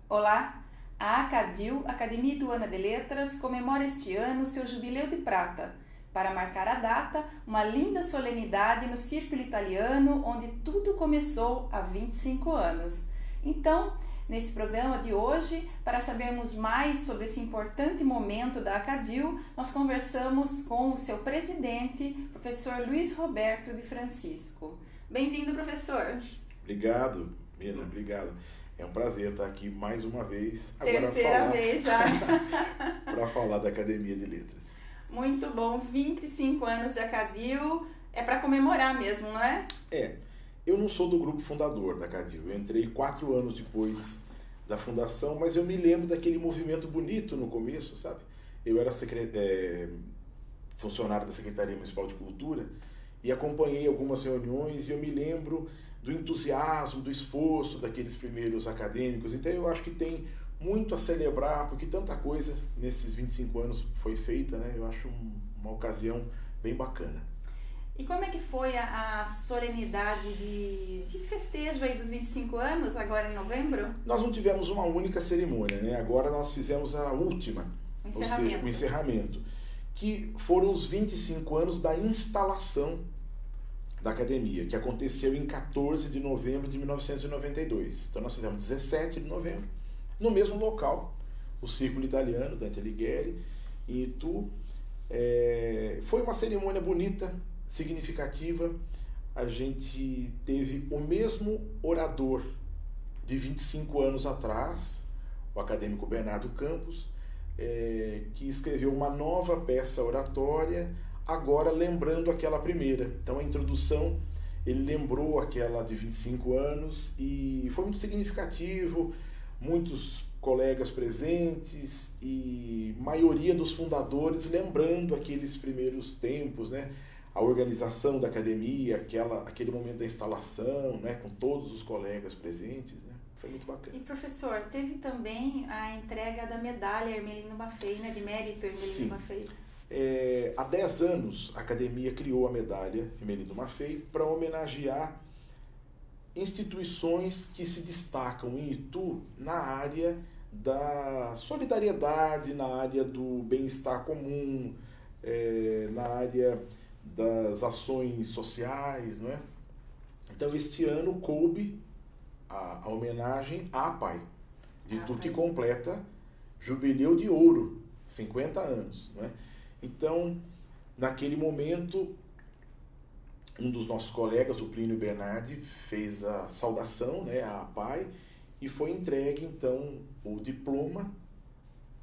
Olá! A ACADIL, Academia Ituana de Letras, comemora este ano seu Jubileu de Prata. Para marcar a data, uma linda solenidade no Círculo Italiano, onde tudo começou há 25 anos. Então, nesse programa de hoje, para sabermos mais sobre esse importante momento da ACADIL, nós conversamos com o seu presidente, professor Luiz Roberto de Francisco. Bem-vindo, professor! Obrigado, Mina, obrigado. É um prazer estar aqui mais uma vez. Terceira vez já. Para falar da Academia de Letras. Muito bom, 25 anos de ACADIL, é para comemorar mesmo, não é? Eu não sou do grupo fundador da ACADIL, eu entrei 4 anos depois da fundação, mas eu me lembro daquele movimento bonito no começo, sabe? Eu era funcionário da Secretaria Municipal de Cultura e acompanhei algumas reuniões e eu me lembro do entusiasmo, do esforço daqueles primeiros acadêmicos. Então eu acho que tem muito a celebrar, porque tanta coisa nesses 25 anos foi feita, né? Eu acho uma ocasião bem bacana. E como é que foi a solenidade de festejo aí dos 25 anos, agora em novembro? Nós não tivemos uma única cerimônia, né? Agora nós fizemos a última, Encerramento. Ou seja, o encerramento, que foram os 25 anos da instalação da academia, que aconteceu em 14 de novembro de 1992. Então nós fizemos 17 de novembro, no mesmo local, o Círculo Italiano, Dante Alighieri, em Itu. Foi uma cerimônia bonita, significativa. A gente teve o mesmo orador de 25 anos atrás, o acadêmico Bernardo Campos, que escreveu uma nova peça oratória, agora lembrando aquela primeira. Então a introdução, ele lembrou aquela de 25 anos e foi muito significativo, muitos colegas presentes e maioria dos fundadores lembrando aqueles primeiros tempos, né? A organização da academia, aquele momento da instalação, né? Com todos os colegas presentes, né? Foi muito bacana. E professor, teve também a entrega da medalha Hermelino Maffei, né? De mérito Hermelino Maffei. Há 10 anos, a Academia criou a medalha Hermelino Maffei para homenagear instituições que se destacam em Itu na área da solidariedade, na área do bem-estar comum, na área das ações sociais, não é? Então, este ano coube a homenagem à APAI, de Itu, que completa Jubileu de Ouro, 50 anos, não é? Então, naquele momento, um dos nossos colegas, o Plínio Bernardi, fez a saudação, né, à APAI, e foi entregue, então, o diploma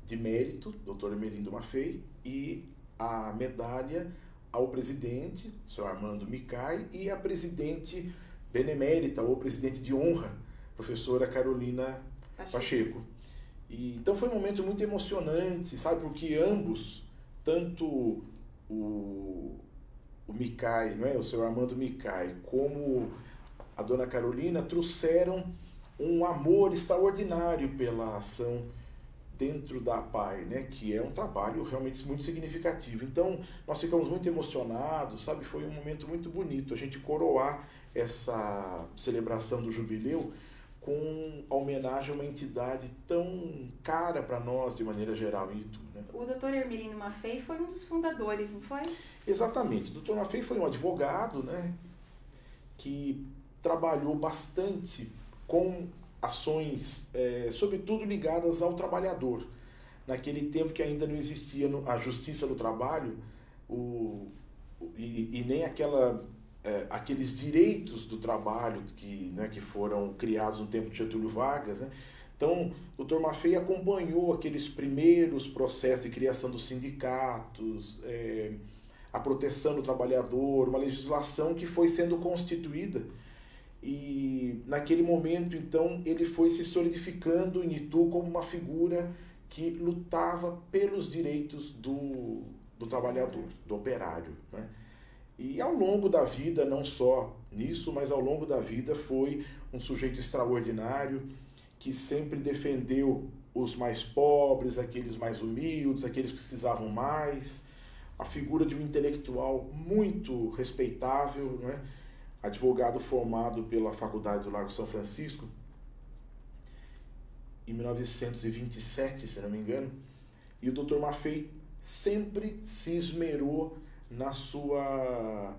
de mérito, Dr. Hermelino Maffei, e a medalha ao presidente, o Sr. Armando Micai, e a presidente benemérita, ou presidente de honra, professora Carolina Pacheco. Então, foi um momento muito emocionante, sabe, porque ambos, tanto o Micai, não é? O senhor Armando Micai, como a dona Carolina, trouxeram um amor extraordinário pela ação dentro da APAI, né? Que é um trabalho realmente muito significativo. Então, nós ficamos muito emocionados, sabe? Foi um momento muito bonito a gente coroar essa celebração do jubileu com a homenagem a uma entidade tão cara para nós, de maneira geral, em Itu, né? O Dr. Hermelino Maffei foi um dos fundadores, não foi? Exatamente. O Dr. Maffei foi um advogado, né, que trabalhou bastante com ações, sobretudo ligadas ao trabalhador. Naquele tempo que ainda não existia a justiça do trabalho e nem aqueles direitos do trabalho que foram criados no tempo de Getúlio Vargas, né? Então, o Dr. Maffei acompanhou aqueles primeiros processos de criação dos sindicatos, a proteção do trabalhador, uma legislação que foi sendo constituída. E naquele momento, então, ele foi se solidificando em Itu como uma figura que lutava pelos direitos do trabalhador, do operário, né? E ao longo da vida, não só nisso, mas ao longo da vida foi um sujeito extraordinário que sempre defendeu os mais pobres, aqueles mais humildes, aqueles que precisavam mais. A figura de um intelectual muito respeitável, né? Advogado formado pela Faculdade do Largo São Francisco, em 1927, se não me engano, e o Dr. Maffei sempre se esmerou na sua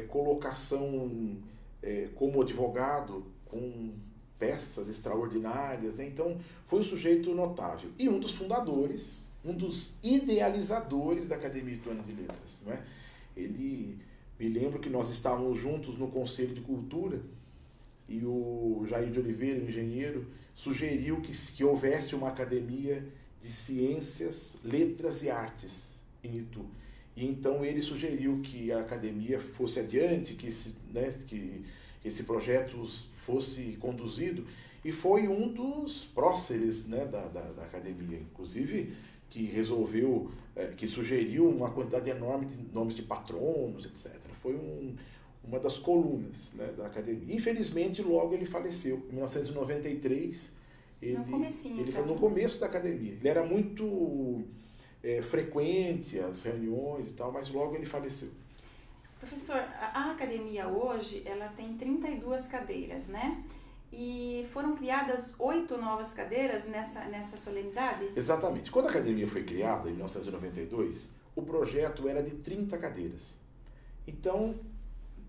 colocação como advogado, com peças extraordinárias, né? Então foi um sujeito notável e um dos fundadores, um dos idealizadores da Academia Ituana de Letras, não é? Ele, me lembro que nós estávamos juntos no Conselho de Cultura e o Jair de Oliveira, engenheiro, sugeriu que houvesse uma academia de ciências, letras e artes em Itu. E então ele sugeriu que a academia fosse adiante, que esse projeto fosse conduzido, e foi um dos próceres, né, da academia, inclusive que resolveu, que sugeriu uma quantidade enorme de nomes de patronos, etc. Foi uma das colunas, né, da academia. Infelizmente, logo ele faleceu, em 1993. Ele foi no começo da academia. Ele era muito frequente as reuniões e tal, mas logo ele faleceu. Professor, a academia hoje, ela tem 32 cadeiras, né? E foram criadas 8 novas cadeiras nessa solenidade? Exatamente. Quando a academia foi criada, em 1992, o projeto era de 30 cadeiras. Então,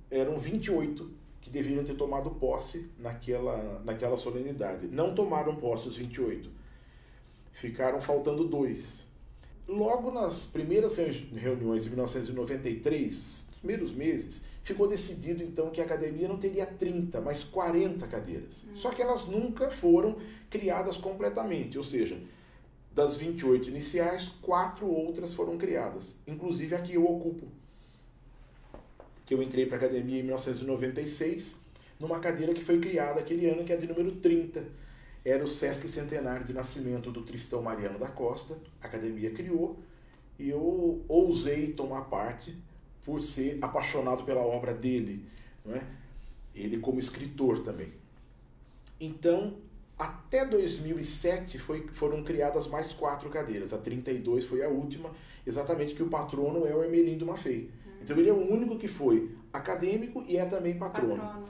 eram 28 que deveriam ter tomado posse naquela solenidade. Não tomaram posse os 28. Ficaram faltando 2. Logo nas primeiras reuniões de 1993, nos primeiros meses, ficou decidido então que a academia não teria 30, mas 40 cadeiras. Só que elas nunca foram criadas completamente, ou seja, das 28 iniciais, 4 outras foram criadas, inclusive a que eu ocupo. Que eu entrei para a academia em 1996, numa cadeira que foi criada aquele ano, que é de número 30. Era o Sesc Centenário de Nascimento do Tristão Mariano da Costa. A academia criou e eu ousei tomar parte por ser apaixonado pela obra dele, não é? Ele como escritor também. Então, até 2007 foram criadas mais 4 cadeiras. A 32 foi a última, exatamente que o patrono é o Hermelindo Maffei. Então ele é o único que foi acadêmico e é também patrono.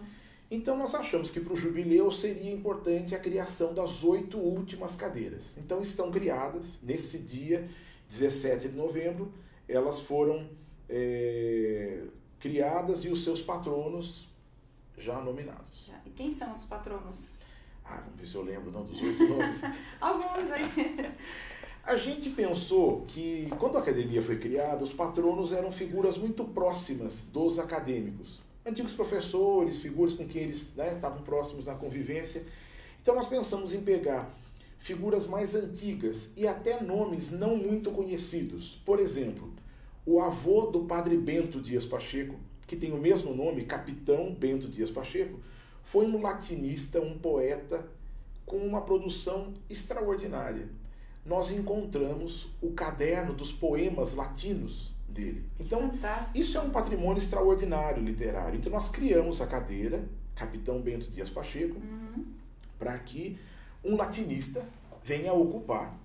Então nós achamos que para o jubileu seria importante a criação das 8 últimas cadeiras. Então estão criadas, nesse dia, 17 de novembro, elas foram criadas e os seus patronos já nominados. E quem são os patronos? Vamos ver se eu lembro dos 8 nomes. Alguns aí. A gente pensou que, quando a academia foi criada, os patronos eram figuras muito próximas dos acadêmicos. Antigos professores, figuras com quem eles estavam próximos na convivência. Então nós pensamos em pegar figuras mais antigas e até nomes não muito conhecidos. Por exemplo, o avô do padre Bento Dias Pacheco, que tem o mesmo nome, Capitão Bento Dias Pacheco, foi um latinista, um poeta com uma produção extraordinária. Nós encontramos o caderno dos poemas latinos dele. Então, fantástico. Isso é um patrimônio extraordinário literário. Então, nós criamos a cadeira, Capitão Bento Dias Pacheco, para que um latinista venha ocupar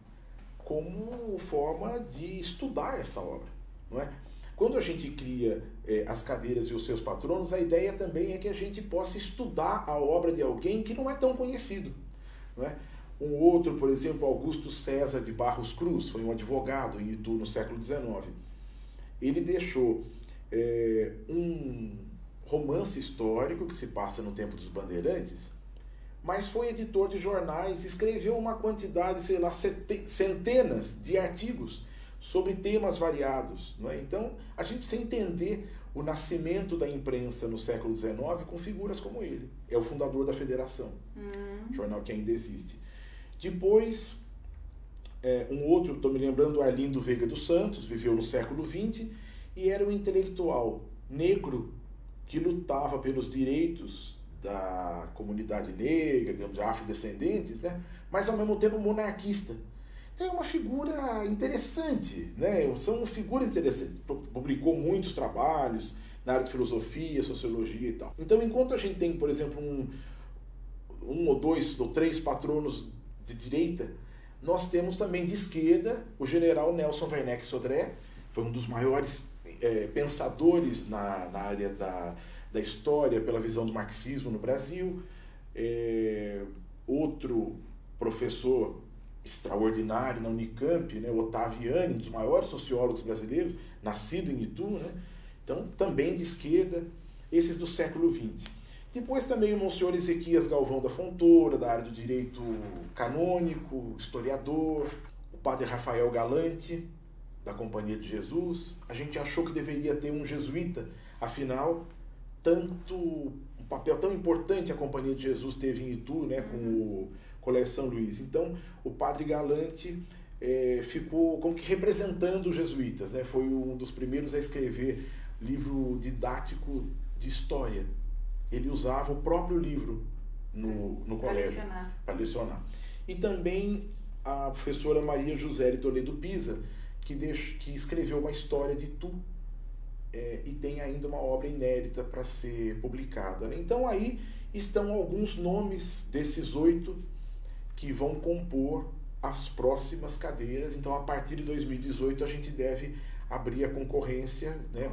como forma de estudar essa obra, não é? Quando a gente cria as cadeiras e os seus patronos, a ideia também é que a gente possa estudar a obra de alguém que não é tão conhecido, não é? Um outro, por exemplo, Augusto César de Barros Cruz, foi um advogado em Itu no século XIX. Ele deixou um romance histórico que se passa no tempo dos Bandeirantes, mas foi editor de jornais, escreveu uma quantidade, sei lá, centenas de artigos sobre temas variados, não é? Então, a gente precisa entender o nascimento da imprensa no século XIX com figuras como ele. É o fundador da Federação, jornal que ainda existe. Depois, um outro, estou me lembrando, Arlindo Veiga dos Santos, viveu no século XX e era um intelectual negro que lutava pelos direitos da comunidade negra, digamos, afrodescendentes, né? Mas ao mesmo tempo monarquista. Então é uma figura interessante, né? São figuras interessantes. Publicou muitos trabalhos na área de filosofia, sociologia e tal. Então, enquanto a gente tem, por exemplo, um ou 2 ou 3 patronos de direita, nós temos também de esquerda o general Nelson Werneck Sodré, foi um dos maiores pensadores na área da história pela visão do marxismo no Brasil. Outro professor extraordinário na Unicamp, né, Ottaviani, um dos maiores sociólogos brasileiros, nascido em Itu, né? Então também de esquerda, esses do século XX. Depois também o Monsenhor Ezequias Galvão da Fontoura, da área do direito canônico, historiador, o padre Rafael Galante, da Companhia de Jesus. A gente achou que deveria ter um jesuíta, afinal, um papel tão importante a Companhia de Jesus teve em Itu, né, com o Colégio São Luís. Então, o padre Galante ficou como que representando os jesuítas, né? Foi um dos primeiros a escrever livro didático de história. Ele usava o próprio livro no colégio para lecionar. E também a professora Maria José Toledo Pisa, que escreveu uma história de Itu, e tem ainda uma obra inédita para ser publicada, né? Então aí estão alguns nomes desses 8 que vão compor as próximas cadeiras. Então, a partir de 2018, a gente deve abrir a concorrência, né,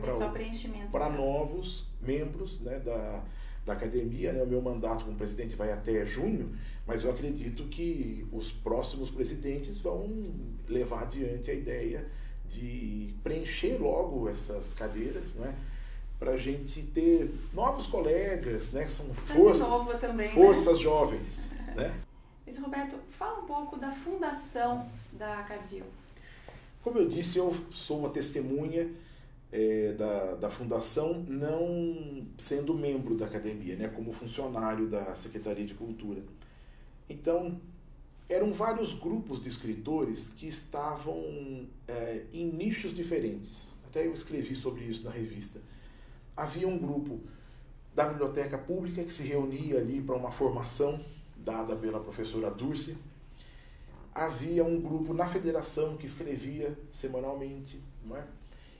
para novos membros, né, da academia, né? O meu mandato como presidente vai até junho, mas eu acredito que os próximos presidentes vão levar adiante a ideia de preencher logo essas cadeiras, né, para a gente ter novos colegas, né, que são forças jovens, né? Mas, Roberto, fala um pouco da fundação da Acadil. Como eu disse, eu sou uma testemunha da fundação, não sendo membro da academia, né, como funcionário da Secretaria de Cultura. Então, eram vários grupos de escritores que estavam em nichos diferentes. Até eu escrevi sobre isso na revista. Havia um grupo da Biblioteca Pública que se reunia ali para uma formação dada pela professora Dulce. Havia um grupo na Federação que escrevia semanalmente, não é?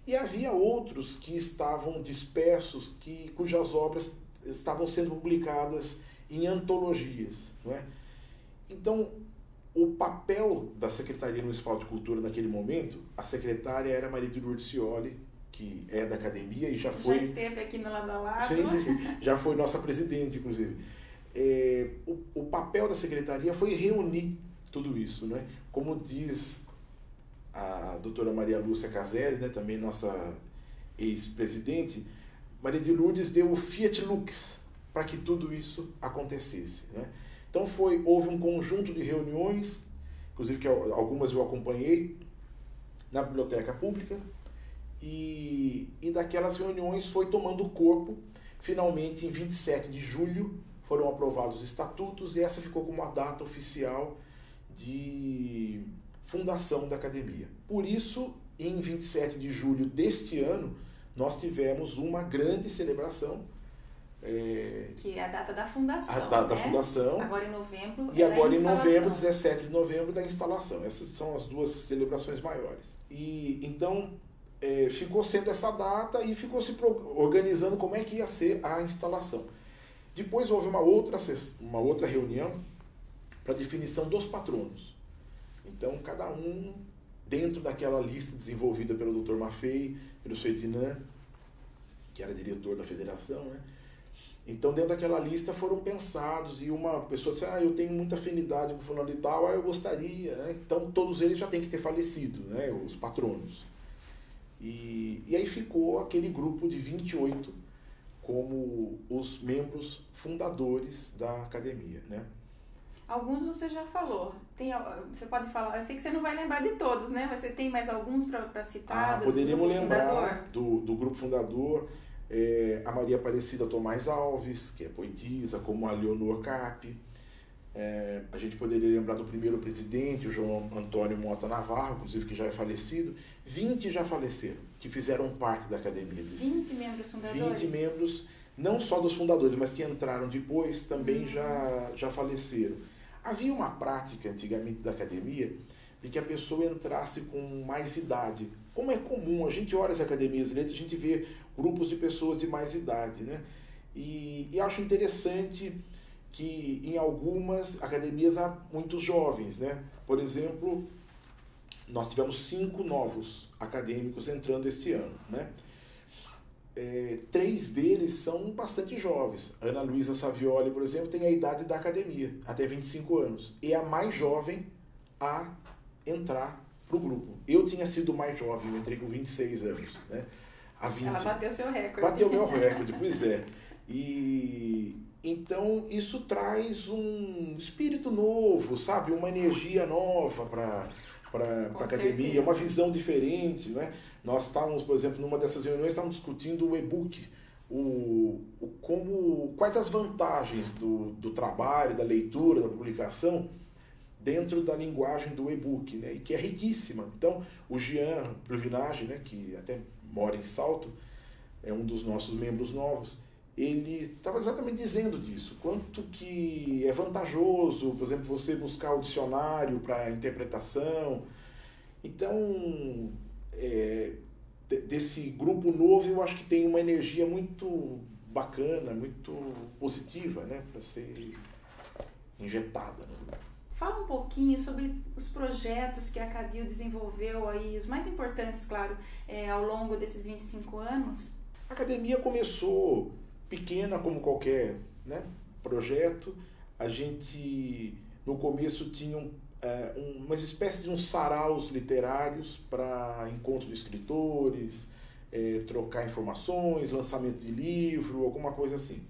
E havia outros que estavam dispersos, cujas obras estavam sendo publicadas em antologias, não é? Então, o papel da Secretaria Municipal de Cultura naquele momento, a secretária era Maria de Lourdes Scioli, que é da academia e já esteve aqui no Lado a Lado. Sim. Já foi nossa presidente, inclusive. O papel da secretaria foi reunir tudo isso, né? Como diz a doutora Maria Lúcia Caselli, né, também nossa ex-presidente, Maria de Lourdes deu o Fiat Lux para que tudo isso acontecesse, né? Então houve um conjunto de reuniões, inclusive que algumas eu acompanhei, na Biblioteca Pública, e daquelas reuniões foi tomando corpo. Finalmente, em 27 de julho, foram aprovados os estatutos e essa ficou como a data oficial de fundação da academia. Por isso, em 27 de julho deste ano, nós tivemos uma grande celebração. Que é a data da fundação. A data da fundação. Agora em novembro. E agora em novembro, 17 de novembro, da instalação. Essas são as duas celebrações maiores. E então ficou sendo essa data e ficou se organizando como é que ia ser a instalação. Depois houve uma outra reunião para definição dos patronos. Então, cada um dentro daquela lista desenvolvida pelo Dr. Maffei, pelo Ferdinand, que era diretor da federação, né? Então, dentro daquela lista foram pensados, e uma pessoa disse, eu tenho muita afinidade com fulano e tal, eu gostaria, né? Então, todos eles já têm que ter falecido, né? Os patronos. E aí ficou aquele grupo de 28 como os membros fundadores da academia, né? Alguns você já falou. Você pode falar, eu sei que você não vai lembrar de todos, né? Mas você tem mais alguns para citar? Poderíamos lembrar do grupo fundador, a Maria Aparecida Tomás Alves, que é poetisa, como a Leonor Carpe. A gente poderia lembrar do primeiro presidente, o João Antônio Mota Navarro, inclusive, que já é falecido. 20 já faleceram, que fizeram parte da academia. 20 membros fundadores? 20 membros, não só dos fundadores, mas que entraram depois, também já faleceram. Havia uma prática, antigamente, da academia, de que a pessoa entrasse com mais idade. Como é comum, a gente olha as academias de letras, a gente vê grupos de pessoas de mais idade, né? E acho interessante que em algumas academias há muitos jovens, né? Por exemplo, nós tivemos 5 novos acadêmicos entrando este ano, né? 3 deles são bastante jovens. Ana Luísa Savioli, por exemplo, tem a idade da academia, até 25 anos. E é a mais jovem a entrar para o grupo. Eu tinha sido mais jovem, eu entrei com 26 anos. Né? Ela bateu seu recorde. Bateu meu recorde, pois é. E então isso traz um espírito novo, sabe? Uma energia nova para a academia, certeza. Uma visão diferente, né? Nós estávamos, por exemplo, numa dessas reuniões, estávamos discutindo o e-book, quais as vantagens do trabalho, da leitura, da publicação dentro da linguagem do e-book, né? E que é riquíssima. Então, o Jean Pluvinage, né, que até mora em Salto, é um dos nossos membros novos, ele estava exatamente dizendo disso, quanto que é vantajoso, por exemplo, você buscar o dicionário para interpretação. Então, desse grupo novo, eu acho que tem uma energia muito bacana, muito positiva, né, para ser injetada no grupo. Fala um pouquinho sobre os projetos que a Cadil desenvolveu aí, os mais importantes, claro, ao longo desses 25 anos. A academia começou pequena como qualquer, né, projeto. A gente, no começo, tinha uma espécie de uns saraus literários para encontro de escritores, trocar informações, lançamento de livro, alguma coisa assim.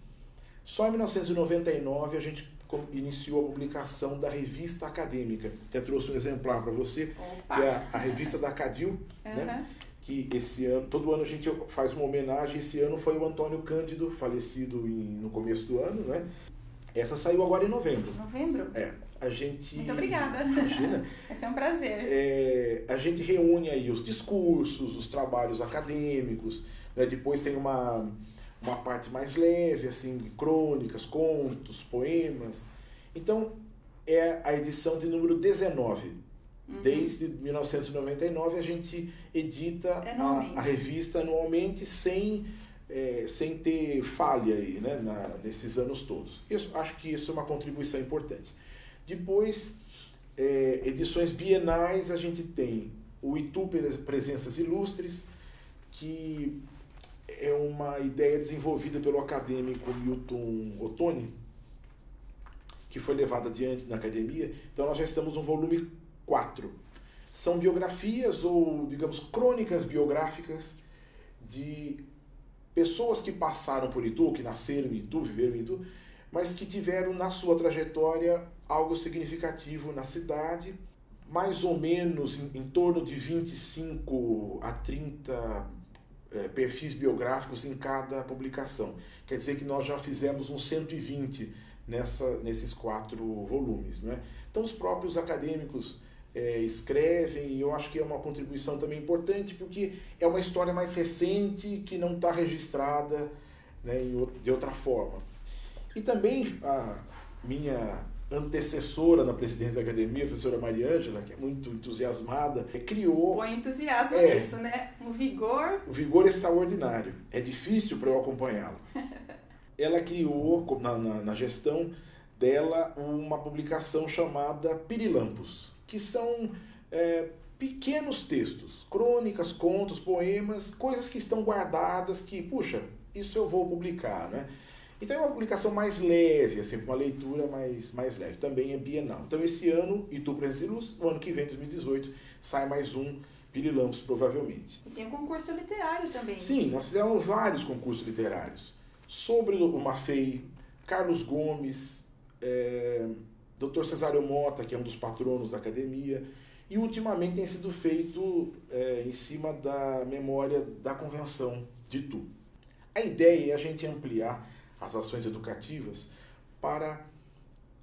Só em 1999 a gente iniciou a publicação da revista acadêmica. Até trouxe um exemplar para você, Opa. Que é a revista da Cadil, né? Que esse ano, todo ano a gente faz uma homenagem. Esse ano foi o Antônio Cândido, falecido no começo do ano, né? Essa saiu agora em novembro. Novembro? A gente... Muito obrigada. Imagina. Vai ser um prazer. A gente reúne aí os discursos, os trabalhos acadêmicos, né? Depois tem uma parte mais leve, assim, crônicas, contos, poemas. Então, é a edição de número 19. Desde 1999 a gente edita a revista anualmente sem ter falha aí, né, nesses anos todos. Eu acho que isso é uma contribuição importante. Depois, edições bienais, a gente tem o Itu Presenças Ilustres, que é uma ideia desenvolvida pelo acadêmico Milton Ottoni, que foi levada adiante na academia. Então nós já estamos no volume 4. São biografias ou, digamos, crônicas biográficas de pessoas que passaram por Itu, que nasceram em Itu, viveram em Itu, mas que tiveram na sua trajetória algo significativo na cidade, mais ou menos em torno de 25 a 30 perfis biográficos em cada publicação. Quer dizer que nós já fizemos uns 120 nesses 4 volumes, né? Então os próprios acadêmicos escrevem, e eu acho que é uma contribuição também importante, porque é uma história mais recente que não está registrada, né, de outra forma. E também a minha antecessora na presidência da academia, a professora Mariângela, que é muito entusiasmada, criou... Põe entusiasmo nisso, né? Um vigor... O vigor extraordinário. É difícil para eu acompanhá-la. Ela criou, na gestão dela, uma publicação chamada Pirilampos, que são pequenos textos, crônicas, contos, poemas, coisas que estão guardadas que, puxa, isso eu vou publicar, né? Então é uma publicação mais leve, assim, uma leitura mais leve. Também é bienal. Então esse ano, Itu Presenças Ilustres, o ano que vem, 2018, sai mais um Pirilampos, provavelmente. E tem um concurso literário também. Sim, nós fizemos vários concursos literários. Sobre o Maffei, Carlos Gomes, Dr. Cesário Mota, que é um dos patronos da academia, e ultimamente tem sido feito em cima da memória da Convenção de Itu. A ideia é a gente ampliar as ações educativas para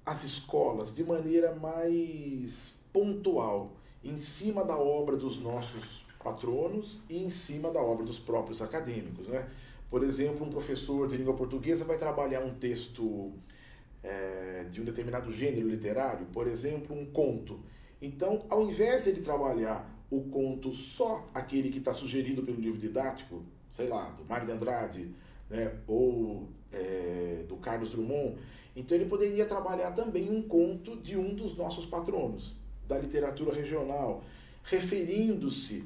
as escolas de maneira mais pontual, em cima da obra dos nossos patronos e em cima da obra dos próprios acadêmicos, né? Por exemplo, um professor de língua portuguesa vai trabalhar um texto de um determinado gênero literário, por exemplo, um conto. Então, ao invés de ele trabalhar o conto só aquele que está sugerido pelo livro didático, sei lá, do Mário de Andrade, né, ou do Carlos Drummond, então ele poderia trabalhar também um conto de um dos nossos patronos, da literatura regional, referindo-se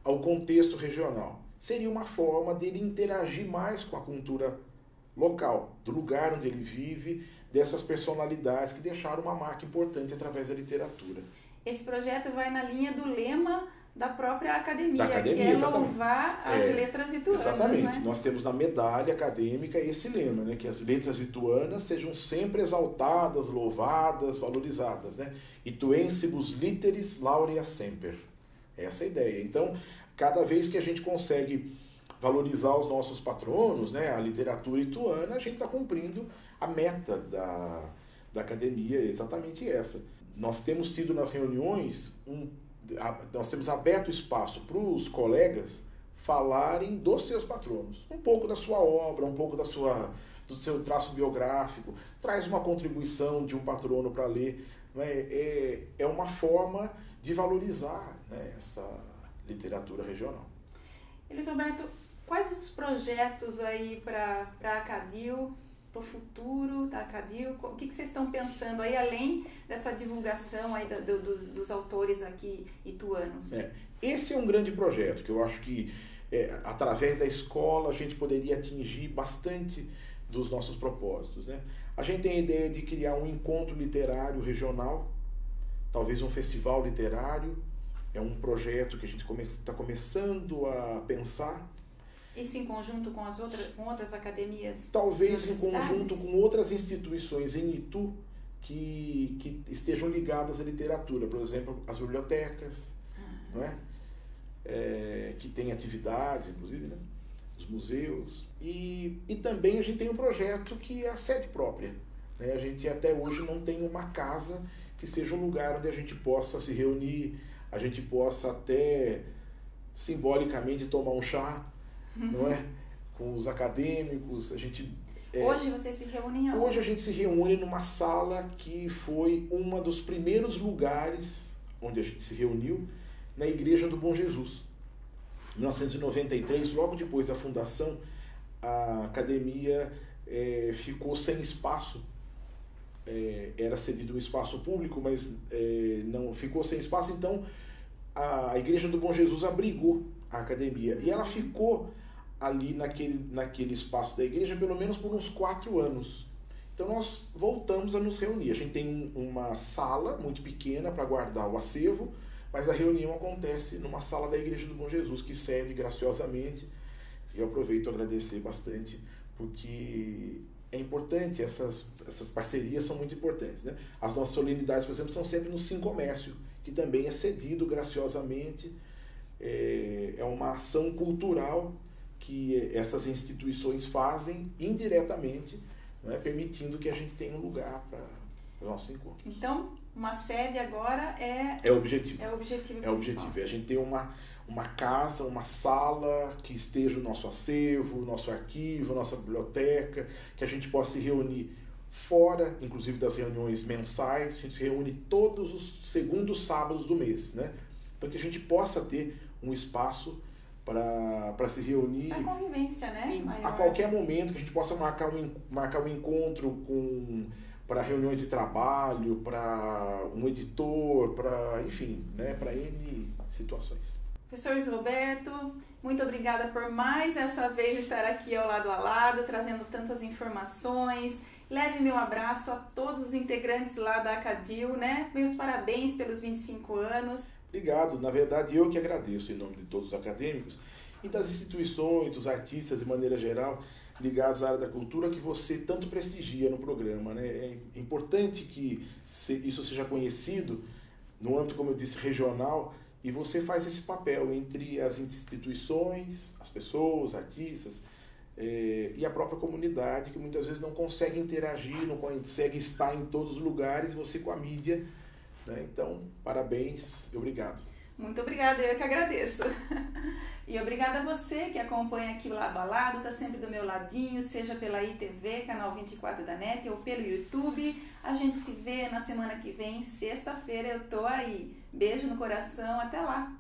ao contexto regional. seria uma forma dele interagir mais com a cultura local, do lugar onde ele vive, dessas personalidades que deixaram uma marca importante através da literatura. Esse projeto vai na linha do lema da própria academia, que é exatamente. Louvar as letras ituanas. Exatamente. Né? Nós temos na medalha acadêmica esse lema, né? Que as letras ituanas sejam sempre exaltadas, louvadas, valorizadas. Né? Ituensibus literis laurea semper. Essa é a ideia. Então, cada vez que a gente consegue valorizar os nossos patronos, né? A literatura ituana, a gente está cumprindo a meta da academia, é exatamente essa. Nós temos tido nas reuniões nós temos aberto espaço para os colegas falarem dos seus patronos, um pouco da sua obra, um pouco do seu traço biográfico, traz uma contribuição de um patrono para ler, né? É uma forma de valorizar, né, essa literatura regional. Luiz Roberto, quais os projetos aí para a Acadil, para o futuro da Acadil? O que vocês estão pensando aí, além dessa divulgação aí dos autores aqui ituanos? Esse é um grande projeto que eu acho que através da escola a gente poderia atingir bastante dos nossos propósitos, né? A gente tem a ideia de criar um encontro literário regional, talvez um festival literário. É um projeto que a gente está começando a pensar. Isso em conjunto com outras academias? Talvez em conjunto com outras instituições em Itu que estejam ligadas à literatura. Por exemplo, as bibliotecas, não é? Que têm atividades, inclusive, né? Os museus. E também a gente tem um projeto que é a sede própria. Né? A gente até hoje não tem uma casa que seja um lugar onde a gente possa se reunir, a gente possa até simbolicamente tomar um chá, não é? Com os acadêmicos. Hoje vocês se reúnem aonde? Hoje a gente se reúne numa sala que foi um dos primeiros lugares onde a gente se reuniu, na Igreja do Bom Jesus. Em 1993, logo depois da fundação, a academia ficou sem espaço. Era cedido um espaço público, mas não ficou sem espaço, então a Igreja do Bom Jesus abrigou a academia. E ela ficou ali naquele espaço da igreja pelo menos por uns 4 anos. Então nós voltamos a nos reunir. A gente tem uma sala muito pequena para guardar o acervo, mas a reunião acontece numa sala da Igreja do Bom Jesus, que cede graciosamente. E eu aproveito a agradecer bastante, porque é importante, essas parcerias são muito importantes, né? As nossas solenidades, por exemplo, são sempre no Sim Comércio, que também é cedido graciosamente. É uma ação cultural que essas instituições fazem indiretamente, né, permitindo que a gente tenha um lugar para os nossos encontros. Então, uma sede agora é o objetivo. É o objetivo. É o objetivo. É a gente ter uma casa, uma sala que esteja o nosso acervo, o nosso arquivo, a nossa biblioteca, que a gente possa se reunir fora, inclusive das reuniões mensais. A gente se reúne todos os segundos sábados do mês, né? Então que a gente possa ter um espaço para se reunir. A convivência, né? A qualquer momento, que a gente possa marcar um encontro para reuniões de trabalho, para um editor, enfim, né, para N situações. Professor Luiz Roberto, muito obrigada por mais essa vez estar aqui ao lado a lado, trazendo tantas informações. Leve meu abraço a todos os integrantes lá da Acadil, né? Meus parabéns pelos 25 anos. Obrigado. Na verdade, eu que agradeço em nome de todos os acadêmicos e das instituições, dos artistas de maneira geral, ligados à área da cultura, que você tanto prestigia no programa, né? É importante que isso seja conhecido no âmbito, como eu disse, regional, e você faz esse papel entre as instituições, as pessoas, artistas, e a própria comunidade, que muitas vezes não consegue interagir, não consegue estar em todos os lugares, você com a mídia, né? Então, parabéns e obrigado. Muito obrigada, eu que agradeço. E obrigada a você que acompanha aqui o Lado a Lado, está sempre do meu ladinho, seja pela ITV, canal 24 da NET, ou pelo YouTube. A gente se vê na semana que vem, sexta-feira eu tô aí. Beijo no coração, até lá!